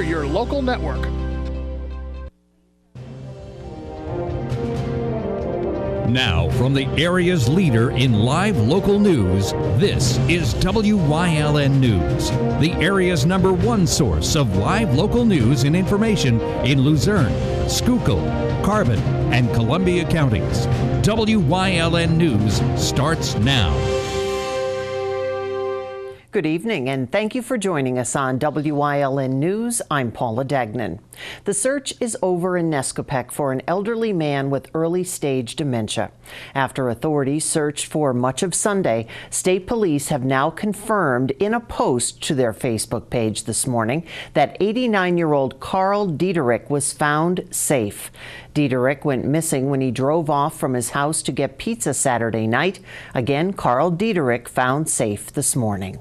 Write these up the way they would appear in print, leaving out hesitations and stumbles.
your local network. Now, from the area's leader in live local news, this is WYLN News, the area's #1 source of live local news and information in Luzerne, Schuylkill, Carbon, and Columbia counties. WYLN News starts now. Good evening, and thank you for joining us on WYLN News. I'm Paula Dagnan. The search is over in Nescopeck for an elderly man with early-stage dementia. After authorities searched for much of Sunday, state police have now confirmed in a post to their Facebook page this morning that 89-year-old Carl Diederich was found safe. Diederich went missing when he drove off from his house to get pizza Saturday night. Again, Carl Diederich found safe this morning.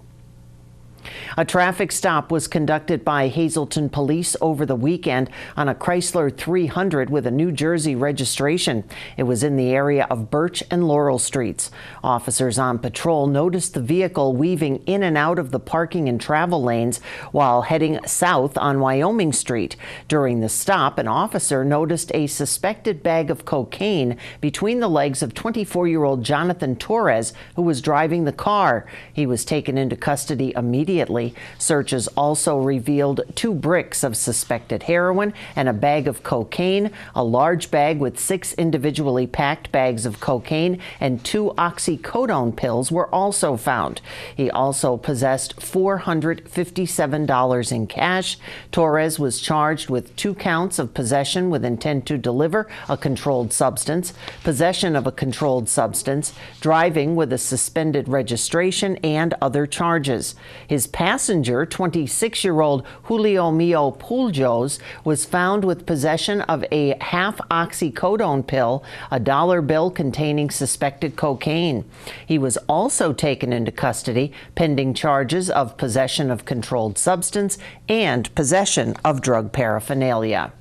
A traffic stop was conducted by Hazleton Police over the weekend on a Chrysler 300 with a New Jersey registration. It was in the area of Birch and Laurel Streets. Officers on patrol noticed the vehicle weaving in and out of the parking and travel lanes while heading south on Wyoming Street. During the stop, an officer noticed a suspected bag of cocaine between the legs of 24-year-old Jonathan Torres, who was driving the car. He was taken into custody immediately. Searches also revealed 2 bricks of suspected heroin and a bag of cocaine. A large bag with 6 individually packed bags of cocaine and 2 oxycodone pills were also found. He also possessed $457 in cash. Torres was charged with 2 counts of possession with intent to deliver a controlled substance, possession of a controlled substance, driving with a suspended registration, and other charges. His passenger, 26-year-old Julio Mio Puljos, was found with possession of a half oxycodone pill, a dollar bill containing suspected cocaine. He was also taken into custody pending charges of possession of controlled substance and possession of drug paraphernalia.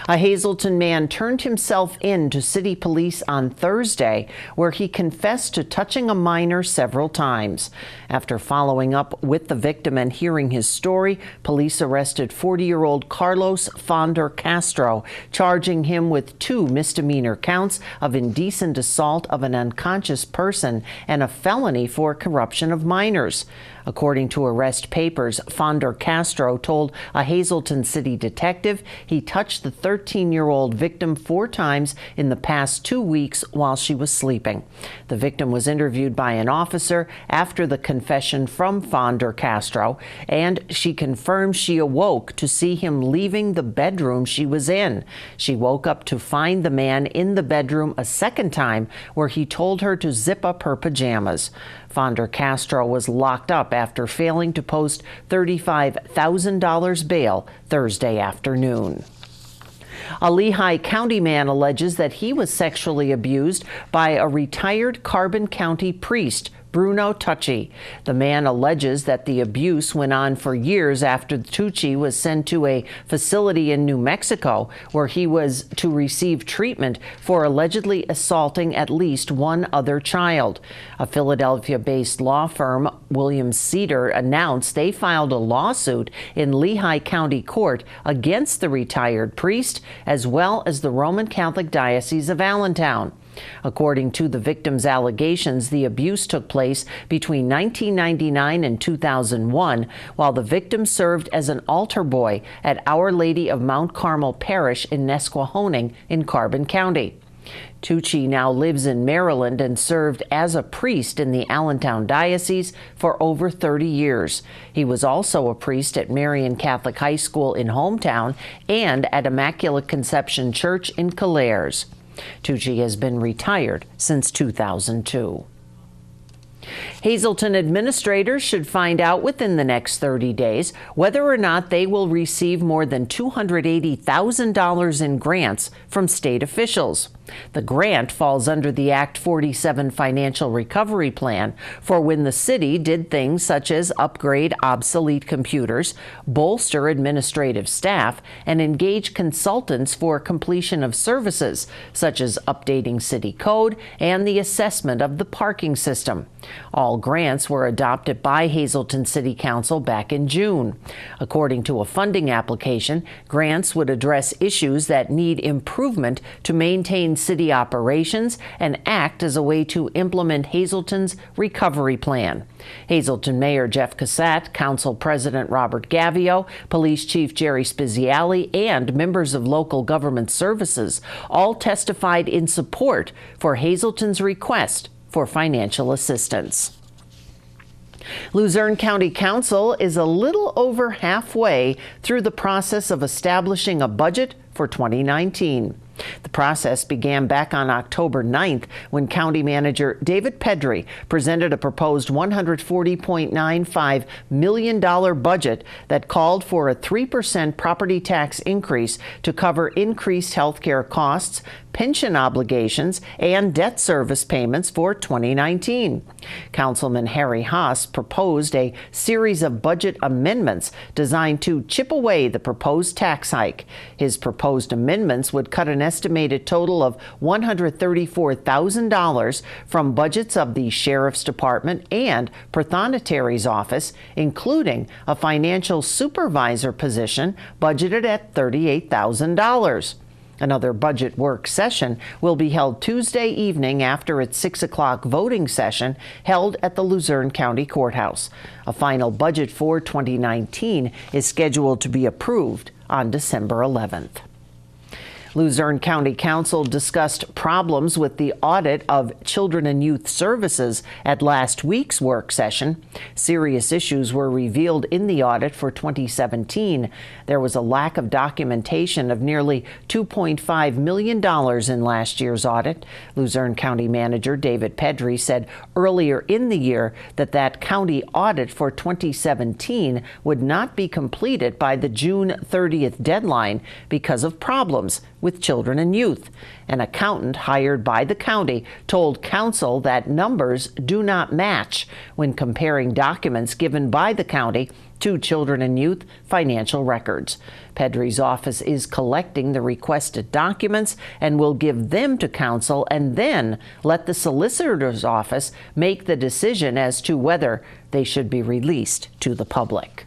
A Hazleton man turned himself in to city police on Thursday, where he confessed to touching a minor several times. After following up with the victim and hearing his story, police arrested 40-year-old Carlos Fonder Castro, charging him with 2 misdemeanor counts of indecent assault of an unconscious person and a felony for corruption of minors. According to arrest papers, Fonder Castro told a Hazleton city detective he touched the 13-year-old victim 4 times in the past 2 weeks while she was sleeping. The victim was interviewed by an officer after the confession from Fonder Castro, and she confirmed she awoke to see him leaving the bedroom she was in. She woke up to find the man in the bedroom a second time, where he told her to zip up her pajamas. Fonder Castro was locked up after failing to post $35,000 bail Thursday afternoon. A Lehigh County man alleges that he was sexually abused by a retired Carbon County priest, Bruno Tucci. The man alleges that the abuse went on for years after Tucci was sent to a facility in New Mexico, where he was to receive treatment for allegedly assaulting at least 1 other child. A Philadelphia-based law firm, Williams Cedar, announced they filed a lawsuit in Lehigh County Court against the retired priest, as well as the Roman Catholic Diocese of Allentown. According to the victim's allegations, the abuse took place between 1999 and 2001, while the victim served as an altar boy at Our Lady of Mount Carmel Parish in Nesquehoning in Carbon County. Tucci now lives in Maryland and served as a priest in the Allentown Diocese for over 30 years. He was also a priest at Marian Catholic High School in Hometown and at Immaculate Conception Church in Calares. Tucci has been retired since 2002. Hazleton administrators should find out within the next 30 days whether or not they will receive more than $280,000 in grants from state officials. The grant falls under the Act 47 Financial Recovery Plan for when the city did things such as upgrade obsolete computers, bolster administrative staff, and engage consultants for completion of services such as updating city code and the assessment of the parking system. All grants were adopted by Hazleton City Council back in June. According to a funding application, grants would address issues that need improvement to maintain city operations and act as a way to implement Hazleton's recovery plan. Hazleton Mayor Jeff Cassett, Council President Robert Gavio, Police Chief Jerry Speziale, and members of local government services all testified in support for Hazleton's request for financial assistance. Luzerne County Council is a little over halfway through the process of establishing a budget for 2019. The process began back on October 9th when County Manager David Pedri presented a proposed $140.95 million budget that called for a 3% property tax increase to cover increased health care costs, pension obligations, and debt service payments for 2019. Councilman Harry Haas proposed a series of budget amendments designed to chip away the proposed tax hike. His proposed amendments would cut an estimated total of $134,000 from budgets of the Sheriff's Department and Prothonotary office, including a financial supervisor position budgeted at $38,000. Another budget work session will be held Tuesday evening after its 6 o'clock voting session held at the Luzerne County Courthouse. A final budget for 2019 is scheduled to be approved on December 11th. Luzerne County Council discussed problems with the audit of Children and Youth Services at last week's work session. Serious issues were revealed in the audit for 2017. There was a lack of documentation of nearly $2.5 million in last year's audit. Luzerne County Manager David Pedri said earlier in the year that county audit for 2017 would not be completed by the June 30th deadline because of problems with children and youth. An accountant hired by the county told council that numbers do not match when comparing documents given by the county to children and youth financial records. Pedri's office is collecting the requested documents and will give them to council and then let the solicitor's office make the decision as to whether they should be released to the public.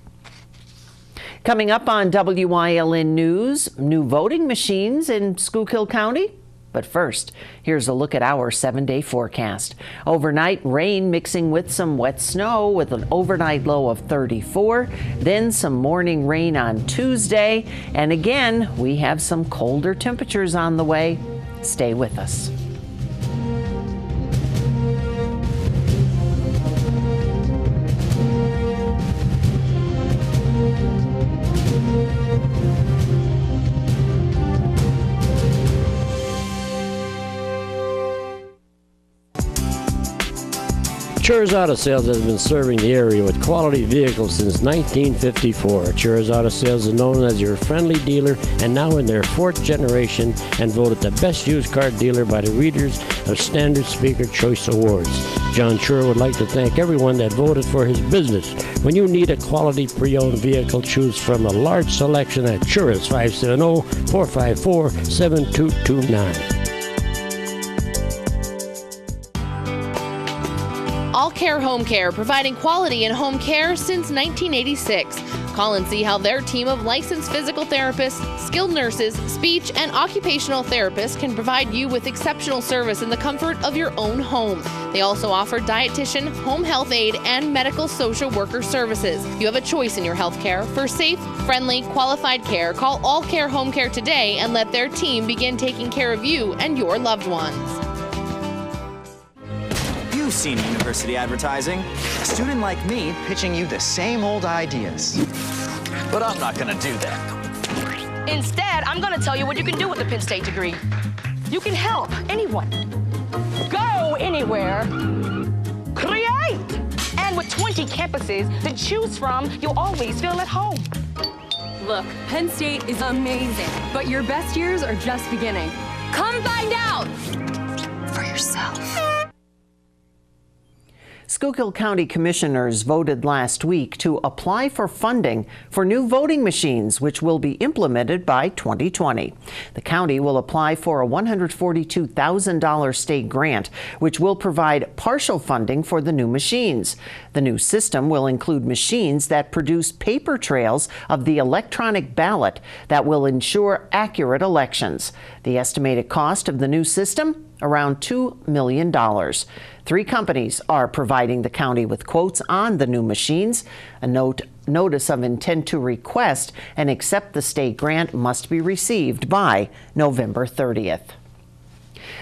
Coming up on WYLN News, new voting machines in Schuylkill County. But first, here's a look at our 7-day forecast. Overnight rain mixing with some wet snow with an overnight low of 34. Then some morning rain on Tuesday. And again, we have some colder temperatures on the way. Stay with us. Chur's Auto Sales has been serving the area with quality vehicles since 1954. Chur's Auto Sales is known as your friendly dealer and now in their 4th generation and voted the best used car dealer by the readers of Standard Speaker Choice Awards. John Chur would like to thank everyone that voted for his business. When you need a quality pre-owned vehicle, choose from a large selection at Chur's 570-454-7229. All Care Home Care, providing quality in home care since 1986. Call and see how their team of licensed physical therapists, skilled nurses, speech, and occupational therapists can provide you with exceptional service in the comfort of your own home. They also offer dietitian, home health aide, and medical social worker services. You have a choice in your health care. For safe, friendly, qualified care, call All Care Home Care today and let their team begin taking care of you and your loved ones. You've seen university advertising. A student like me pitching you the same old ideas. But I'm not gonna do that. Instead, I'm gonna tell you what you can do with a Penn State degree. You can help anyone. Go anywhere. Create! And with 20 campuses to choose from, you'll always feel at home. Look, Penn State is amazing, but your best years are just beginning. Come find out for yourself. Schuylkill County Commissioners voted last week to apply for funding for new voting machines, which will be implemented by 2020. The county will apply for a $142,000 state grant, which will provide partial funding for the new machines. The new system will include machines that produce paper trails of the electronic ballot that will ensure accurate elections. The estimated cost of the new system? Around $2 million. 3 companies are providing the county with quotes on the new machines. A notice of intent to request and accept the state grant must be received by November 30th.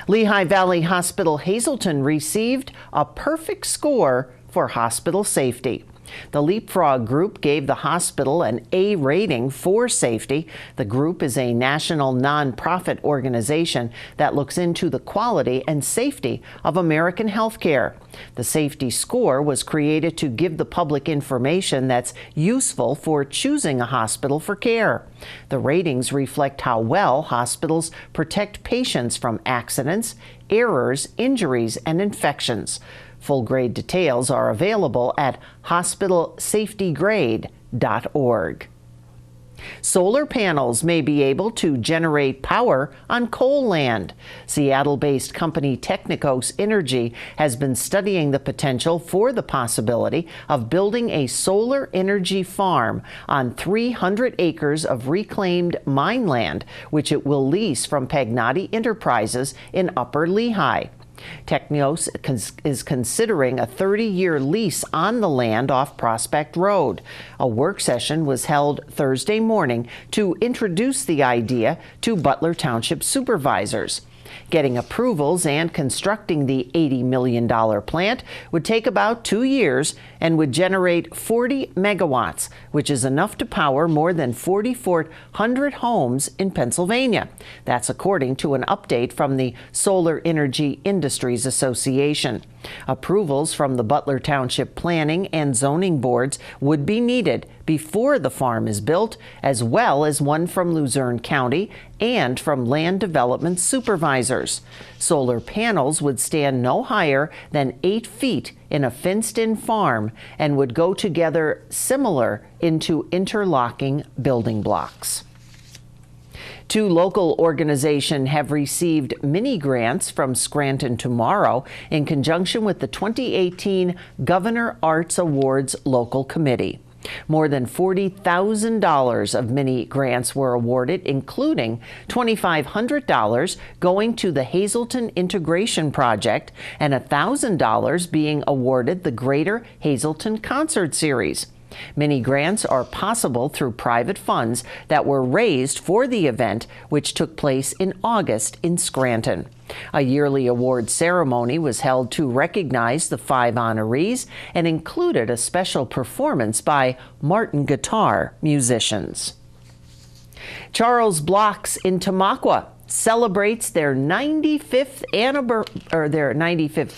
Lehigh Valley Hospital Hazleton received a perfect score for hospital safety. The Leapfrog Group gave the hospital an A rating for safety. The group is a national nonprofit organization that looks into the quality and safety of American healthcare. The safety score was created to give the public information that's useful for choosing a hospital for care. The ratings reflect how well hospitals protect patients from accidents, errors, injuries, and infections. Full grade details are available at hospitalsafetygrade.org. Solar panels may be able to generate power on coal land. Seattle-based company Technicos Energy has been studying the potential for the possibility of building a solar energy farm on 300 acres of reclaimed mine land, which it will lease from Pagnotti Enterprises in Upper Lehigh. Technos is considering a 30-year lease on the land off Prospect Road. A work session was held Thursday morning to introduce the idea to Butler Township supervisors. Getting approvals and constructing the $80 million plant would take about 2 years and would generate 40 megawatts, which is enough to power more than 4,400 homes in Pennsylvania. That's according to an update from the Solar Energy Industries Association. Approvals from the Butler Township Planning and Zoning Boards would be needed before the farm is built, as well as one from Luzerne County and from land development supervisors. Solar panels would stand no higher than 8 feet in a fenced-in farm and would go together similar into interlocking building blocks. 2 local organizations have received mini grants from Scranton Tomorrow in conjunction with the 2018 Governor Arts Awards Local Committee. More than $40,000 of mini grants were awarded, including $2,500 going to the Hazleton Integration Project and $1,000 being awarded the Greater Hazleton Concert Series. Many grants are possible through private funds that were raised for the event, which took place in August in Scranton. A yearly award ceremony was held to recognize the 5 honorees and included a special performance by Martin Guitar musicians. Charles Block's in Tamaqua celebrates their 95th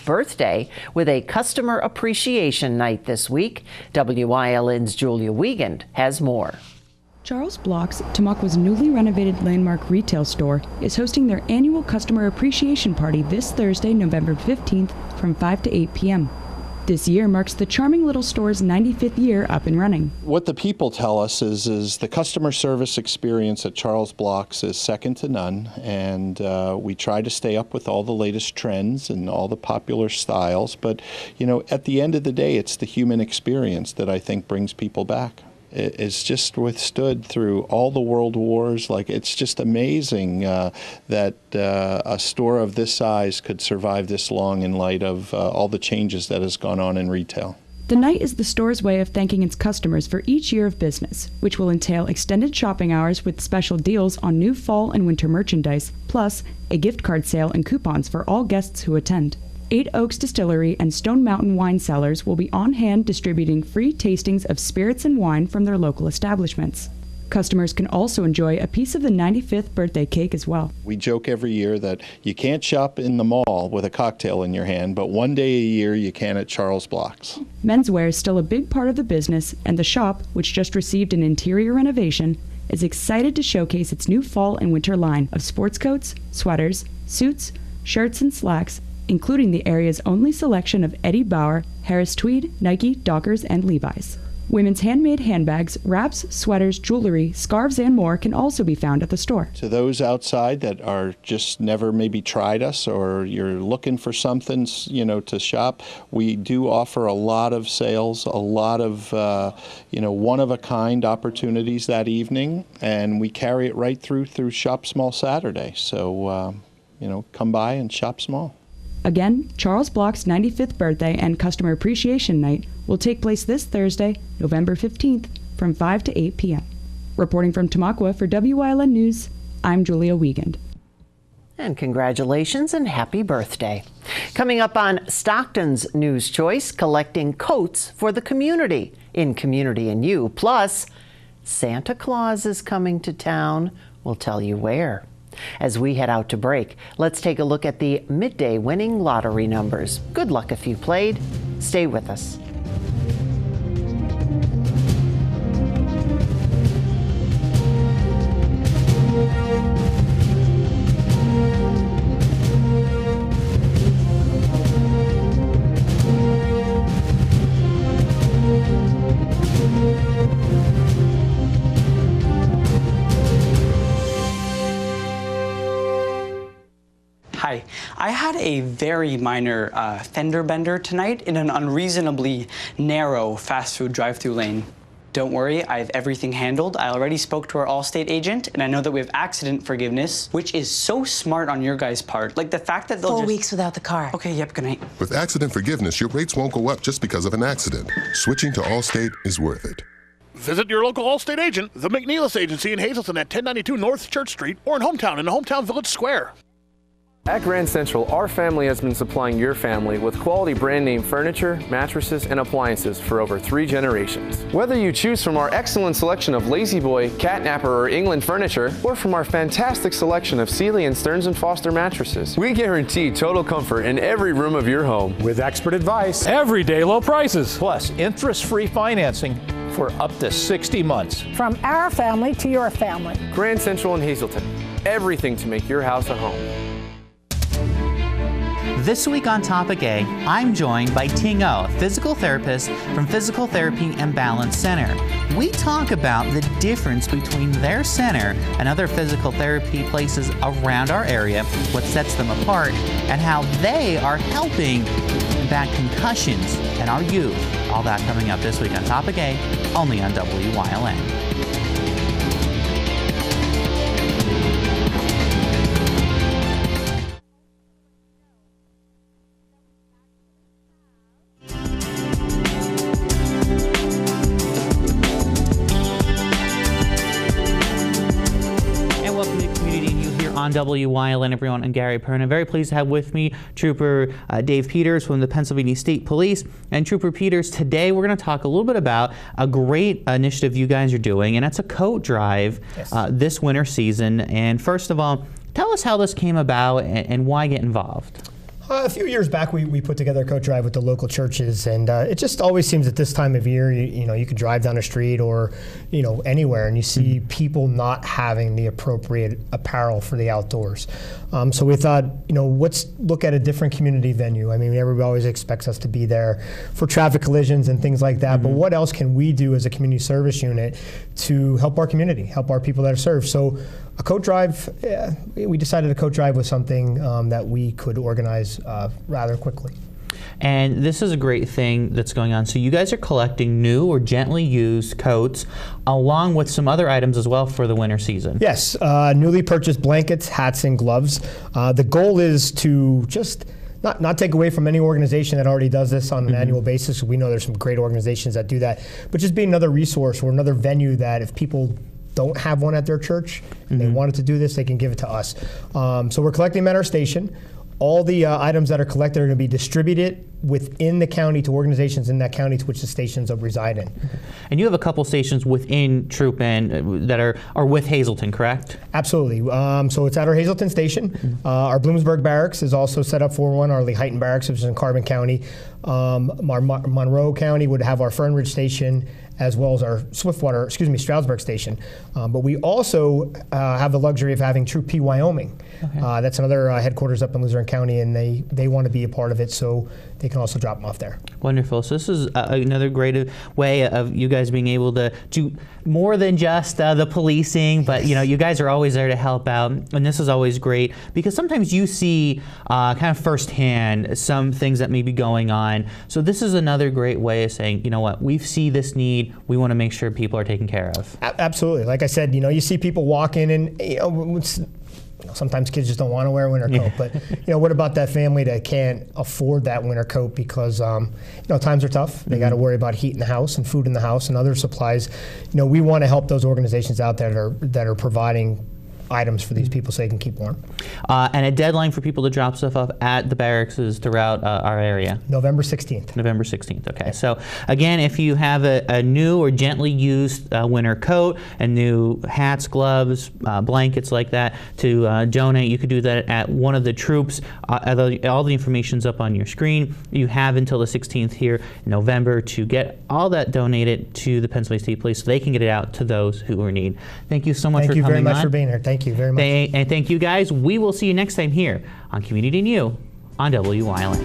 birthday with a customer appreciation night this week. WYLN's Julia Wiegand has more. Charles Block's, Tamaqua's newly renovated landmark retail store, is hosting their annual customer appreciation party this Thursday, November 15th from 5 to 8 p.m. This year marks the charming little store's 95th year up and running. What the people tell us is the customer service experience at Charles Block's is second to none, and we try to stay up with all the latest trends and all the popular styles. But, you know, at the end of the day, it's the human experience that I think brings people back. It's just withstood through all the world wars. Like, it's just amazing that a store of this size could survive this long in light of all the changes that has gone on in retail. The night is the store's way of thanking its customers for each year of business, which will entail extended shopping hours with special deals on new fall and winter merchandise, plus a gift card sale and coupons for all guests who attend. 8 Oaks Distillery and Stone Mountain Wine Cellars will be on hand distributing free tastings of spirits and wine from their local establishments. Customers can also enjoy a piece of the 95th birthday cake as well. We joke every year that you can't shop in the mall with a cocktail in your hand, but one day a year you can at Charles Block's. Menswear is still a big part of the business, and the shop, which just received an interior renovation, is excited to showcase its new fall and winter line of sports coats, sweaters, suits, shirts, and slacks, including the area's only selection of Eddie Bauer, Harris Tweed, Nike, Dockers, and Levi's. Women's handmade handbags, wraps, sweaters, jewelry, scarves, and more can also be found at the store. To those outside that are just never maybe tried us, or you're looking for something, to shop, we do offer a lot of sales, a lot of, one-of-a-kind opportunities that evening, and we carry it right through Shop Small Saturday. So, come by and shop small. Again, Charles Block's 95th birthday and Customer Appreciation Night will take place this Thursday, November 15th, from 5 to 8 p.m. Reporting from Tamaqua for WYLN News, I'm Julia Wiegand. And congratulations and happy birthday. Coming up on Stockton's News Choice, collecting coats for the community in Community and You. Plus, Santa Claus is coming to town. We'll tell you where. As we head out to break, let's take a look at the midday winning lottery numbers. Good luck if you played. Stay with us. Hi, I had a very minor fender bender tonight in an unreasonably narrow fast food drive-thru lane. Don't worry, I have everything handled. I already spoke to our Allstate agent, and I know that we have accident forgiveness, which is so smart on your guys' part. Like the fact that they'll 4 weeks without the car. Okay, yep, good night. With accident forgiveness, your rates won't go up just because of an accident. Switching to Allstate is worth it. Visit your local Allstate agent, the McNeilis Agency in Hazleton at 1092 North Church Street, or in Hometown in the Hometown Village Square. At Grand Central, our family has been supplying your family with quality brand name furniture, mattresses, and appliances for over 3 generations. Whether you choose from our excellent selection of Lazy Boy, Catnapper, or England furniture, or from our fantastic selection of Sealy and Stearns & Foster mattresses, we guarantee total comfort in every room of your home. With expert advice, everyday low prices, plus interest-free financing for up to 60 months. From our family to your family. Grand Central in Hazleton. Everything to make your house a home. This week on Topic A, I'm joined by Ting O, a physical therapist from Physical Therapy and Balance Center. We talk about the difference between their center and other physical therapy places around our area, what sets them apart, and how they are helping combat concussions in our youth. All that coming up this week on Topic A, only on WYLN. On WYLN, everyone, and Gary Perna. Very pleased to have with me Trooper Dave Peters from the Pennsylvania State Police. And Trooper Peters, today we're going to talk a little bit about a great initiative you guys are doing, and that's a coat drive this winter season. And first of all, tell us how this came about and why get involved. A few years back, we put together a coat drive with the local churches, and it just always seems at this time of year, you could drive down the street or, anywhere, and you see people not having the appropriate apparel for the outdoors. So we thought, let's look at a different community venue. I mean, everybody always expects us to be there for traffic collisions and things like that, but what else can we do as a community service unit to help our community, help our people that are served? So a coat drive, we decided a coat drive was something that we could organize rather quickly. And this is a great thing that's going on. So you guys are collecting new or gently used coats along with some other items as well for the winter season. Yes, newly purchased blankets, hats, and gloves. The goal is to just not take away from any organization that already does this on an annual basis. We know there's some great organizations that do that, but just be another resource or another venue that if people don't have one at their church and they wanted to do this, they can give it to us. So we're collecting them at our station. All the items that are collected are going to be distributed within the county to organizations in that county to which the stations reside in. And you have a couple stations within Troop and that are with Hazleton, correct? Absolutely. So it's at our Hazleton station. Our Bloomsburg Barracks is also set up for one. Our Lehighton Barracks, which is in Carbon County. Monroe County would have our Fernridge station, as well as our Stroudsburg station. But we also have the luxury of having Troop P Wyoming. Okay. That's another headquarters up in Luzerne County, and they want to be a part of it, so they can also drop them off there. Wonderful. So this is another great way of you guys being able to do more than just the policing, but you guys are always there to help out, and this is always great because sometimes you see kind of firsthand some things that may be going on. So this is another great way of saying, you know what, we see this need, we want to make sure people are taken care of. Absolutely. Like I said, you see people walk in and sometimes kids just don't want to wear a winter coat, but what about that family that can't afford that winter coat because times are tough. They got to worry about heat in the house and food in the house and other supplies. We want to help those organizations out there that are providing items for these people so they can keep warm. And a deadline for people to drop stuff off at the barracks is throughout our area. November 16th. November 16th, okay. So again, if you have a new or gently used winter coat and new hats, gloves, blankets like that to donate, you could do that at one of the troops. All the information's up on your screen. You have until the 16th here in November to get all that donated to the Pennsylvania State Police so they can get it out to those who are in need. Thank you so much for coming on. Thank you very much for being here. Thank you very much. And thank you guys. We will see you next time here on Community New on Wyln.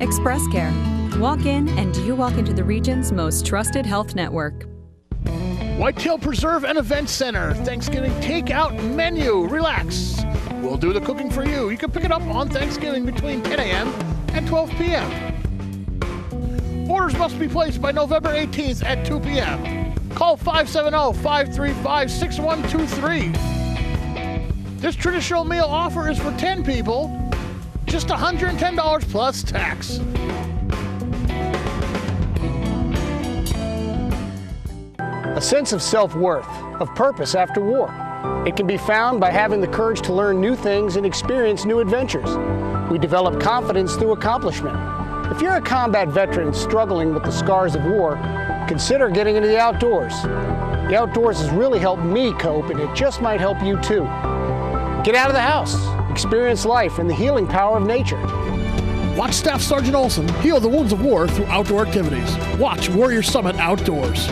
Express Care. Walk in and you walk into the region's most trusted health network. Whitetail Preserve and Event Center. Thanksgiving takeout menu. Relax. We'll do the cooking for you. You can pick it up on Thanksgiving between 10 a.m. and 12 p.m. Orders must be placed by November 18th at 2 p.m. Call 570-535-6123. This traditional meal offer is for 10 people. Just $110 plus tax. A sense of self-worth, of purpose after war. It can be found by having the courage to learn new things and experience new adventures. We develop confidence through accomplishment. If you're a combat veteran struggling with the scars of war, consider getting into the outdoors. The outdoors has really helped me cope, and it just might help you too. Get out of the house. Experience life and the healing power of nature. Watch Staff Sergeant Olson heal the wounds of war through outdoor activities. Watch Warrior Summit Outdoors.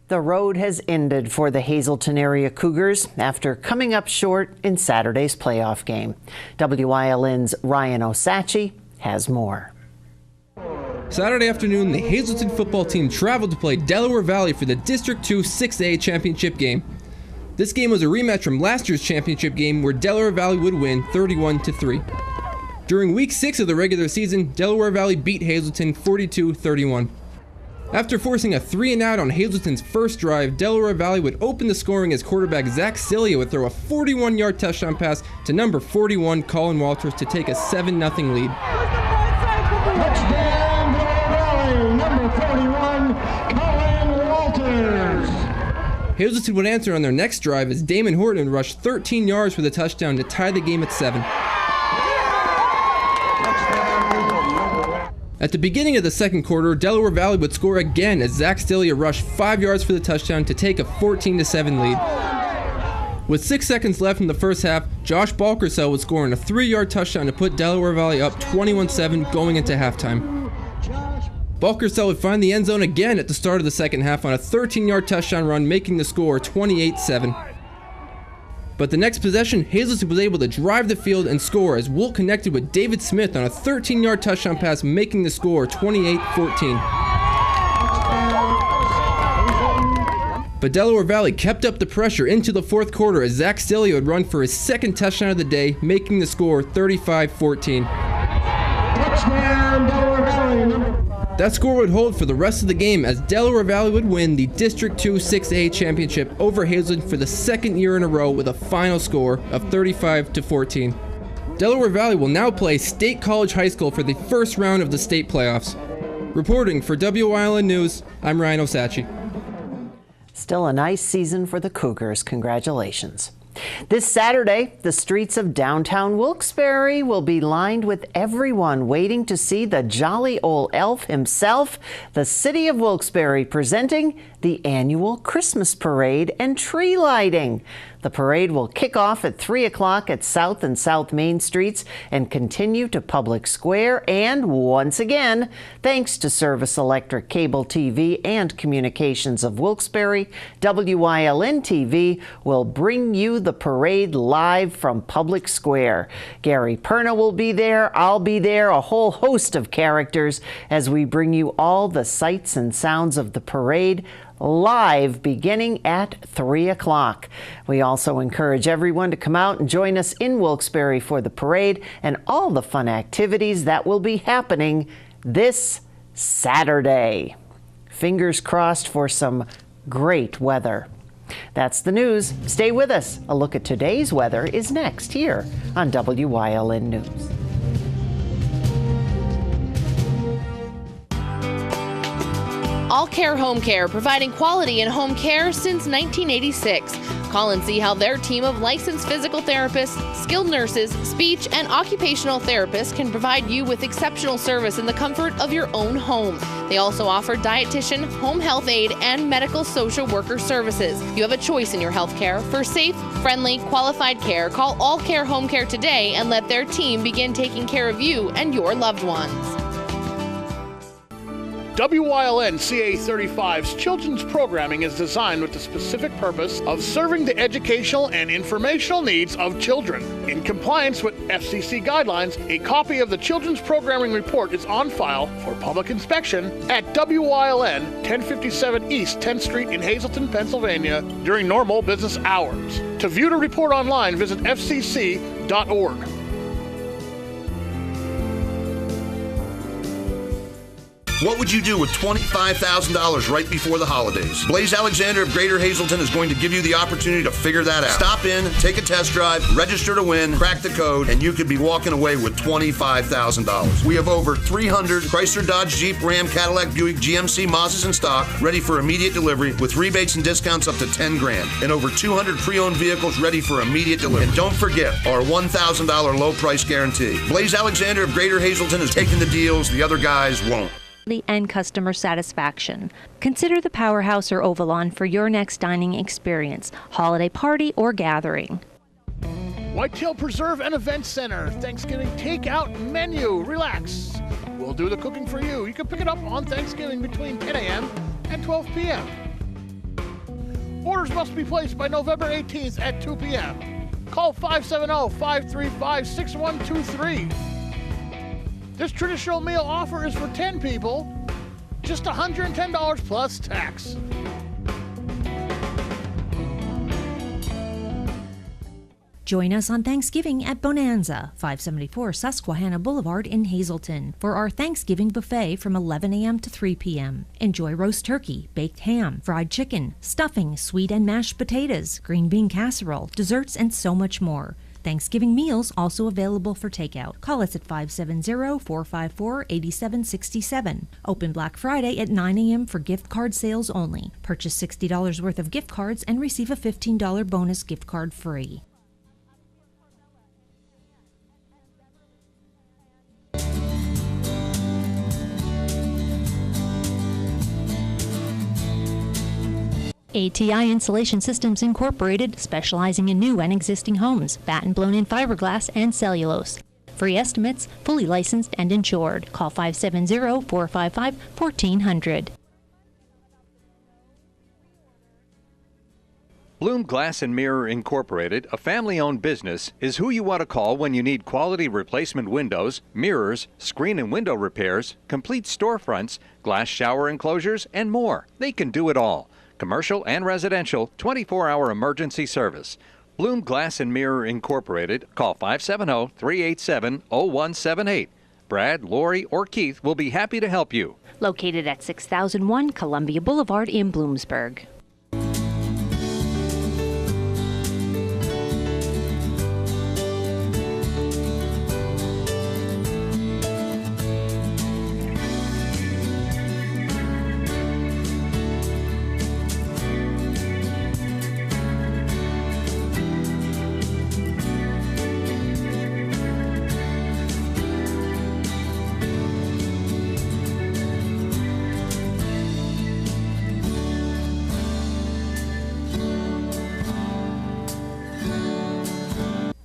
The road has ended for the Hazleton area Cougars after coming up short in Saturday's playoff game. WYLN's Ryan Osachi has more. Saturday afternoon, the Hazleton football team traveled to play Delaware Valley for the District 2 6A championship game. This game was a rematch from last year's championship game where Delaware Valley would win 31-3. During week 6 of the regular season, Delaware Valley beat Hazleton 42-31. After forcing a 3-and-out on Hazleton's first drive, Delaware Valley would open the scoring as quarterback Zach Cilia would throw a 41-yard touchdown pass to number 41 Colin Walters to take a 7-0 lead. Touchdown, Delaware Valley, number 41 Colin Walters. Hazleton would answer on their next drive as Damon Horton rushed 13 yards for the touchdown to tie the game at 7. At the beginning of the second quarter, Delaware Valley would score again as Zach Cilia rushed 5 yards for the touchdown to take a 14-7 lead. With 6 seconds left in the first half, Josh Balkersell would score on a 3-yard touchdown to put Delaware Valley up 21-7 going into halftime. Balkersell would find the end zone again at the start of the second half on a 13-yard touchdown run, making the score 28-7. But the next possession, Hazleton was able to drive the field and score as Wolt connected with David Smith on a 13-yard touchdown pass, making the score 28-14. But Delaware Valley kept up the pressure into the fourth quarter as Zach Cilia would run for his second touchdown of the day, making the score 35-14. Touchdown, Delaware Valley. That score would hold for the rest of the game as Delaware Valley would win the District 2 6A championship over Hazleton for the second year in a row with a final score of 35-14. Delaware Valley will now play State College High School for the first round of the state playoffs. Reporting for WYLN News, I'm Ryan Osachi. Still a nice season for the Cougars. Congratulations. This Saturday, the streets of downtown Wilkes-Barre will be lined with everyone waiting to see the jolly old elf himself, the City of Wilkes-Barre presenting the annual Christmas parade and tree lighting. The parade will kick off at 3 o'clock at South and South Main Streets and continue to Public Square. And once again, thanks to Service Electric Cable TV and Communications of Wilkes-Barre, WYLN TV will bring you the parade live from Public Square. Gary Perna will be there, I'll be there, a whole host of characters as we bring you all the sights and sounds of the parade live beginning at 3 o'clock. We also encourage everyone to come out and join us in Wilkes-Barre for the parade and all the fun activities that will be happening this Saturday. Fingers crossed for some great weather. That's the news. Stay with us. A look at today's weather is next here on WYLN News. All Care Home Care, providing quality in home care since 1986. Call and see how their team of licensed physical therapists, skilled nurses, speech and occupational therapists can provide you with exceptional service in the comfort of your own home. They also offer dietitian, home health aide, and medical social worker services. You have a choice in your health care. For safe, friendly, qualified care, call All Care Home Care today and let their team begin taking care of you and your loved ones. WYLN CA35's children's programming is designed with the specific purpose of serving the educational and informational needs of children. In compliance with FCC guidelines, a copy of the children's programming report is on file for public inspection at WYLN 1057 East 10th Street in Hazleton, Pennsylvania during normal business hours. To view the report online, visit fcc.org. What would you do with $25,000 right before the holidays? Blaze Alexander of Greater Hazleton is going to give you the opportunity to figure that out. Stop in, take a test drive, register to win, crack the code, and you could be walking away with $25,000. We have over 300 Chrysler, Dodge, Jeep, Ram, Cadillac, Buick, GMC, Mazdas in stock, ready for immediate delivery with rebates and discounts up to $10,000, and over 200 pre-owned vehicles ready for immediate delivery. And don't forget our $1,000 low price guarantee. Blaze Alexander of Greater Hazleton is taking the deals the other guys won't. And customer satisfaction. Consider the Powerhouse or Ovalon for your next dining experience, holiday party or gathering. Whitetail Preserve and Event Center, Thanksgiving takeout menu. Relax. We'll do the cooking for you. You can pick it up on Thanksgiving between 10 a.m. and 12 p.m. Orders must be placed by November 18th at 2 p.m. Call 570-535-6123. This traditional meal offer is for 10 people, just $110 plus tax. Join us on Thanksgiving at Bonanza, 574 Susquehanna Boulevard in Hazleton, for our Thanksgiving buffet from 11 a.m. to 3 p.m. Enjoy roast turkey, baked ham, fried chicken, stuffing, sweet and mashed potatoes, green bean casserole, desserts, and so much more. Thanksgiving meals also available for takeout. Call us at 570-454-8767. Open Black Friday at 9 a.m. for gift card sales only. Purchase $60 worth of gift cards and receive a $15 bonus gift card free. ATI Insulation Systems Incorporated, specializing in new and existing homes, batten blown-in fiberglass and cellulose. Free estimates, fully licensed and insured. Call 570-455-1400. Bloom Glass and Mirror Incorporated, a family-owned business, is who you want to call when you need quality replacement windows, mirrors, screen and window repairs, complete storefronts, glass shower enclosures, and more. They can do it all. Commercial and residential, 24-hour emergency service. Bloom Glass and Mirror Incorporated. Call 570-387-0178. Brad, Lori, or Keith will be happy to help you. Located at 6001 Columbia Boulevard in Bloomsburg.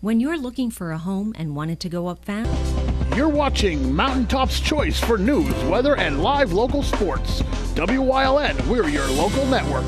When you're looking for a home and want it to go up fast, You're watching Mountaintop's Choice for news, weather, and live local sports. WYLN, we're your local network.